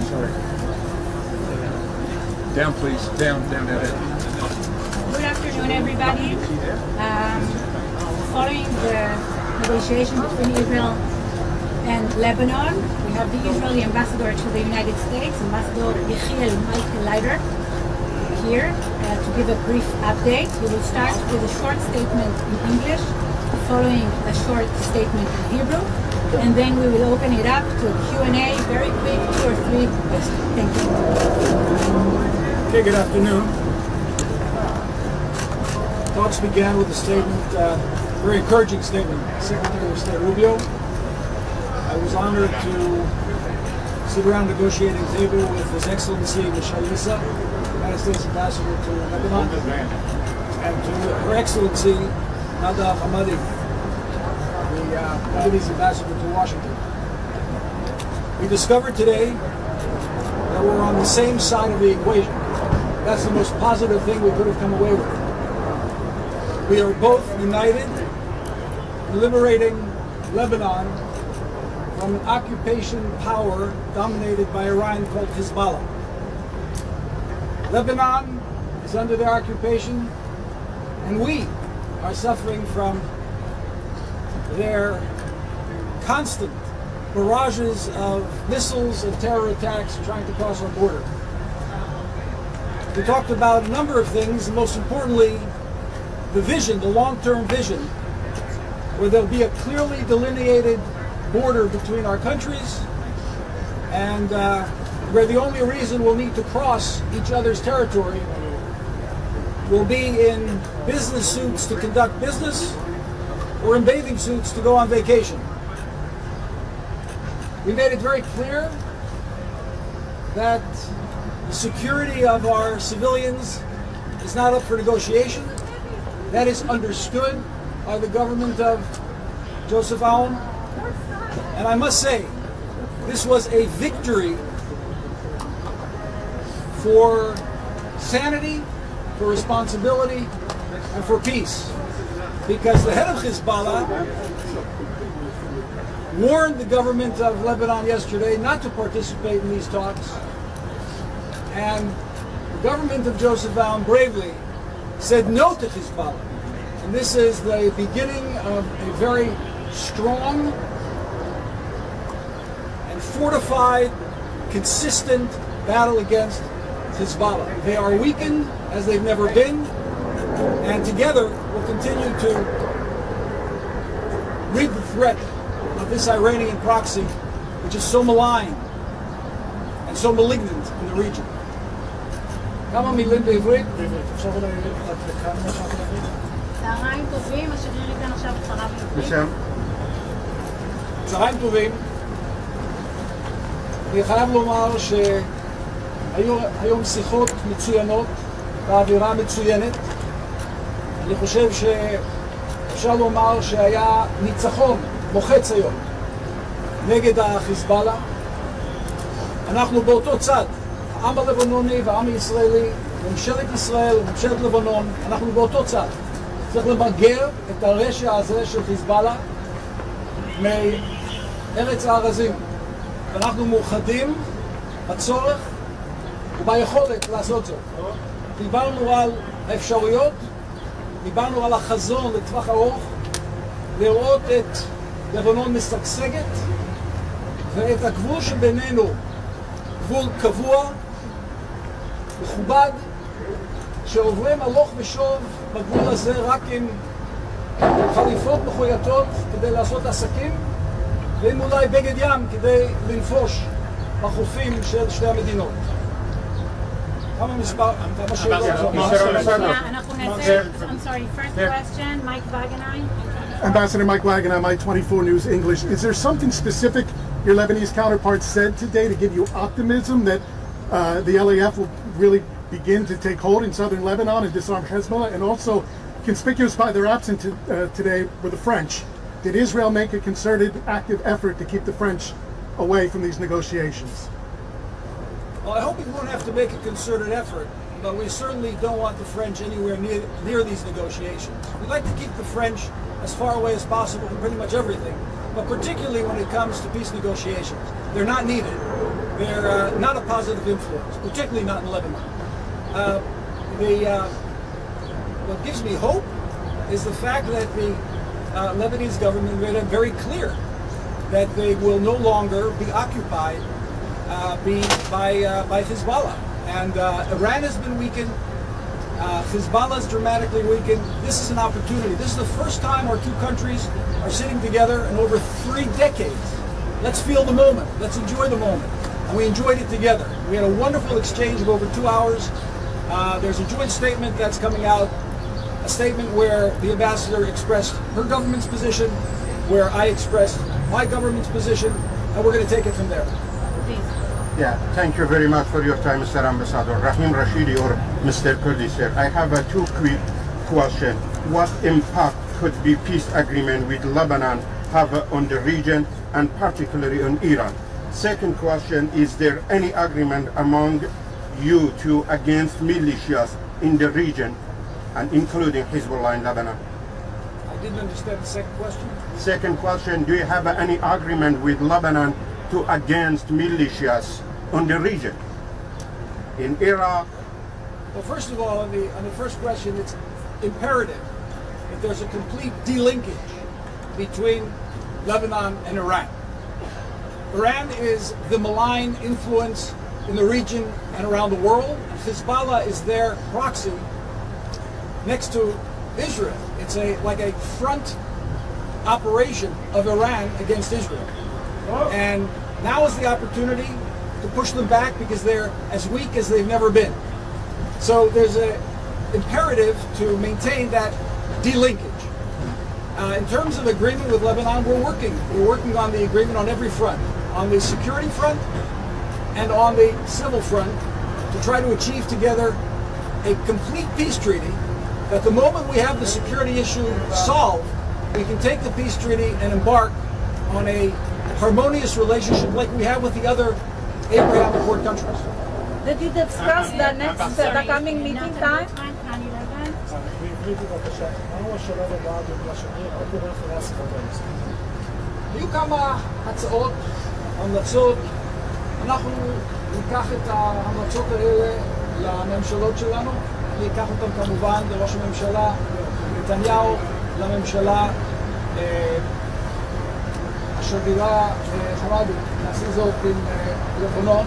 Sorry. Down, please. Down. Good afternoon, everybody. Following the negotiation between Israel and Lebanon, we have the Israeli ambassador to the United States, Ambassador Yechiel Leiter, here to give a brief update. We will start with a short statement in English, following a short statement in Hebrew, and then we will open it up to Q&A, very quick, 2 or 3 questions. Thank you. Okay, good afternoon. Talks began with a statement, very encouraging statement, Secretary of State Rubio. I was honored to sit around the negotiating table with His Excellency Yechiel Leiter, United States Ambassador to Lebanon, and to Her Excellency Nada Hamadi, the Lebanese Ambassador to Washington. We discovered today that we're on the same side of the equation. That's the most positive thing we could have come away with. We are both united in liberating Lebanon from an occupation power dominated by Iran called Hezbollah. Lebanon is under their occupation, and we are suffering from their constant barrages of missiles and terror attacks trying to cross our border. We talked about a number of things, and most importantly, the vision, the long-term vision, where there'll be a clearly delineated border between our countries, and where the only reason we'll need to cross each other's territory will be in business suits to conduct business or in bathing suits to go on vacation. We made it very clear that the security of our civilians is not up for negotiation. That is understood by the government of Joseph Aoun. And I must say, this was a victory for sanity, for responsibility, and for peace. Because the head of Hezbollah warned the government of Lebanon yesterday not to participate in these talks. And the government of Joseph Aoun bravely said no to Hezbollah. And this is the beginning of a very strong and fortified, consistent battle against Hezbollah. They are weakened as they've never been, and together we'll continue to read the threat of this Iranian proxy, which is so malign and so malignant in the region. כמה מילים בעברית? אפשר אולי לכאן מה שאתה מבין? צהריים טובים, השגריר ייתן עכשיו הצהרה בעברית. צהריים טובים. אני חייב לומר שהיו היום שיחות מצוינות באווירה מצוינת. אני חושב שאפשר לומר שהיה ניצחון מוחץ היום נגד החיזבאללה. אנחנו באותו צד, העם הלבנוני והעם הישראלי, ממשלת ישראל וממשלת לבנון, אנחנו באותו צד. צריך למגר את הרשע הזה של חיזבאללה מארץ הארזים. ואנחנו מאוחדים בצורך וביכולת לעשות זאת. דיברנו על האפשרויות, דיברנו על החזון לטווח ארוך, לראות את לבנון משגשגת ואת הגבול שבינינו, גבול קבוע, מכובד, שעוברים הלוך ושוב בגבול הזה רק עם חליפות מחויטות כדי לעשות עסקים, ועם אולי בגד ים כדי לנפוש בחופים של שתי המדינות. כמה שאלות? I'm sorry, first question, Mike Wagenheim. Ambassador Mike Wagenheim, I-24 News English. Is there something specific your Lebanese counterpart said today to give you optimism that the LAF will really begin to take hold in southern Lebanon and disarm Hezbollah? And also, conspicuous by their absence today were the French. Did Israel make a concerted, active effort to keep the French away from these negotiations? Well, I hope we won't have to make a concerted effort, but we certainly don't want the French anywhere near these negotiations. We'd like to keep the French as far away as possible from pretty much everything, but particularly when it comes to peace negotiations. They're not needed. they're not a positive influence, particularly not in Lebanon. What gives me hope is the fact that the Lebanese government made it very clear that they will no longer be occupied by Hezbollah. And Iran has been weakened. Hezbollah is dramatically weakened. This is an opportunity. This is the first time our two countries are sitting together in over 3 decades. Let's feel the moment. Let's enjoy the moment. And we enjoyed it together. We had a wonderful exchange of over 2 hours. There's a joint statement that's coming out, a statement where the ambassador expressed her government's position, where I expressed my government's position, and we're going to take it from there. Yeah, thank you very much for your time, Mr. Ambassador. Rahim Rashidi or Mr. Kurdi, sir. I have a 2 quick questions. What impact could the peace agreement with Lebanon have on the region and particularly on Iran? Second question, is there any agreement among you two against militias in the region and including Hezbollah in Lebanon? I didn't understand the second question. Second question, do you have any agreement with Lebanon to against militias on the region? In Iraq? Well, first of all, on the first question, it's imperative that there's a complete delinkage between Lebanon and Iran. Iran is the malign influence in the region and around the world. Hezbollah is their proxy next to Israel. It's like a front operation of Iran against Israel. And now is the opportunity to push them back because they're as weak as they've never been. So there's an imperative to maintain that delinkage. In terms of agreement with Lebanon, we're working on the agreement on every front, on the security front and on the civil front, to try to achieve together a complete peace treaty, that the moment we have the security issue solved, we can take the peace treaty and embark on a harmonious relationship like we have with the other Abraham Accord countries. Did you discuss the coming meeting time? היו כמה הצעות, המלצות. אנחנו ניקח את ההמלצות האלה לממשלות שלנו. אני אקח אותם כמובן לראש הממשלה נתניהו, לממשלה השגרירה חמאדי. נעשה זאת עם לבנון.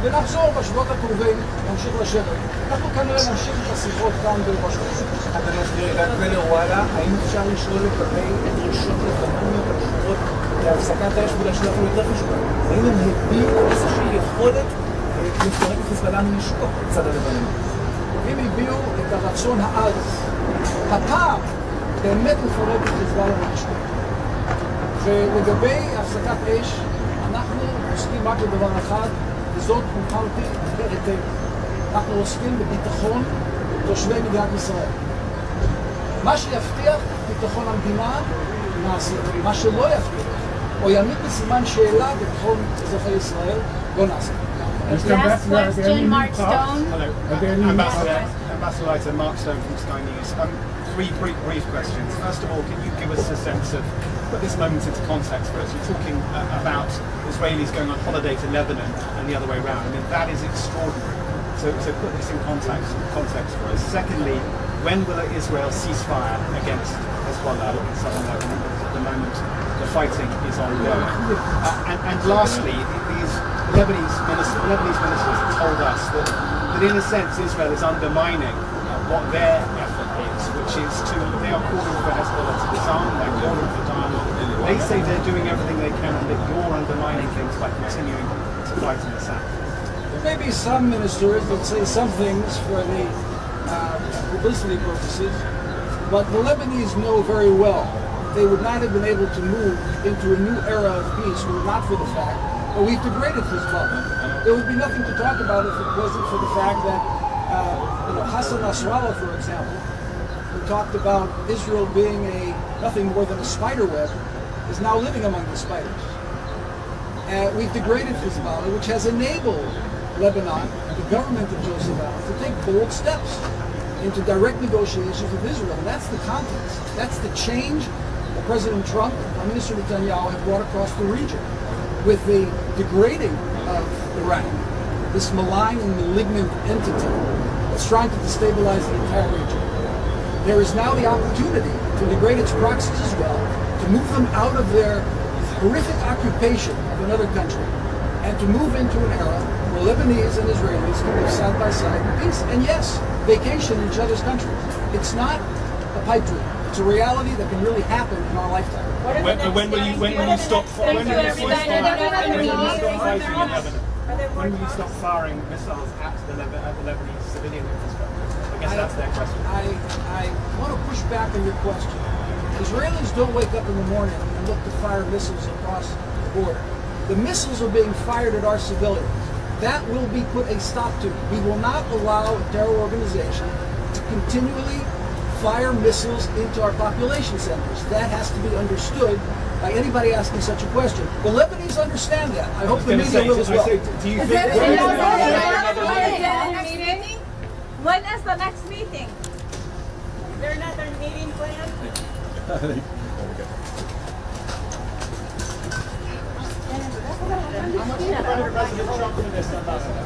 ונחזור בשבועות הקרובים, נמשיך לשבת. אנחנו כנראה נמשיך את השיחות כאן בוושינגטון. אתה מסביר רק ולוואלה, האם אפשר לשאול לגבי דרישות לבנוניות הקשורות להפסקת האש בגלל שאנחנו יותר חשובים? האם הם הביאו איזושהי יכולת לפרק את חיזבאללה מלשכוח בצד הלבנוני? הם הביאו את הרצון העז, הפעם באמת לפרק את חיזבאללה מלשכוח. ולגבי הפסקת אש, אנחנו עוסקים רק לדבר אחד, וזאת אמרתי היטב. אנחנו עוסקים בביטחון תושבי מדינת ישראל. מה שיבטיח ביטחון המדינה, נעשה. מה שלא יבטיח, או יעמיד בסימן שאלה בביטחון אזרחי ישראל, לא נעשה. Last question, Mark Stone. Hello, Ambassador Leiter, Mark Stone from Sky News. 3 brief questions. First of all, can you give us a sense of, put this moment into context for us? You're talking about Israelis going on holiday to Lebanon and the other way around. I mean, that is extraordinary. So put this in context for us. Secondly, when will Israel cease fire against Hezbollah in southern Lebanon? At the moment, the fighting is ongoing. And lastly, these Lebanese ministers have told us that in a sense Israel is undermining what their effort is, which is they are calling for Hezbollah to disarm, they're calling for dialogue. They say they're doing everything they can and that you're undermining things by continuing to fight in the south. There may be some ministers that say some things for the publicity purposes, but the Lebanese know very well they would not have been able to move into a new era of peace were it not for the fact that we've degraded Hezbollah. There would be nothing to talk about if it wasn't for the fact that Hassan Nasrallah, for example, who talked about Israel being nothing more than a spider web, is now living among the spiders. We've degraded Hezbollah, which has enabled Lebanon, the government of Joseph Allen, to take bold steps into direct negotiations with Israel. And that's the context. That's the change that President Trump and Prime Minister Netanyahu have brought across the region, with the degrading of Iran, this malign and malignant entity that's trying to destabilize the entire region. There is now the opportunity to degrade its proxies as well, to move them out of their horrific occupation of another country, and to move into an era where Lebanese and Israelis can live side by side in peace. And yes, vacation in each other's countries. It's not a pipe dream. It's a reality that can really happen in our lifetime. When will you stop firing in Lebanon? When will you stop firing missiles at the Lebanese civilian infrastructure? I guess that's their question. I want to push back on your question. Israelis don't wake up in the morning and look to fire missiles across the border. The missiles are being fired at our civilians. That will be put a stop to. We will not allow a terror organization to continually fire missiles into our population centers. That has to be understood by anybody asking such a question. The Lebanese understand that. I hope the media will as well. Do you think When is the next meeting? Is there another meeting planned? How much President Trump for this, Ambassador?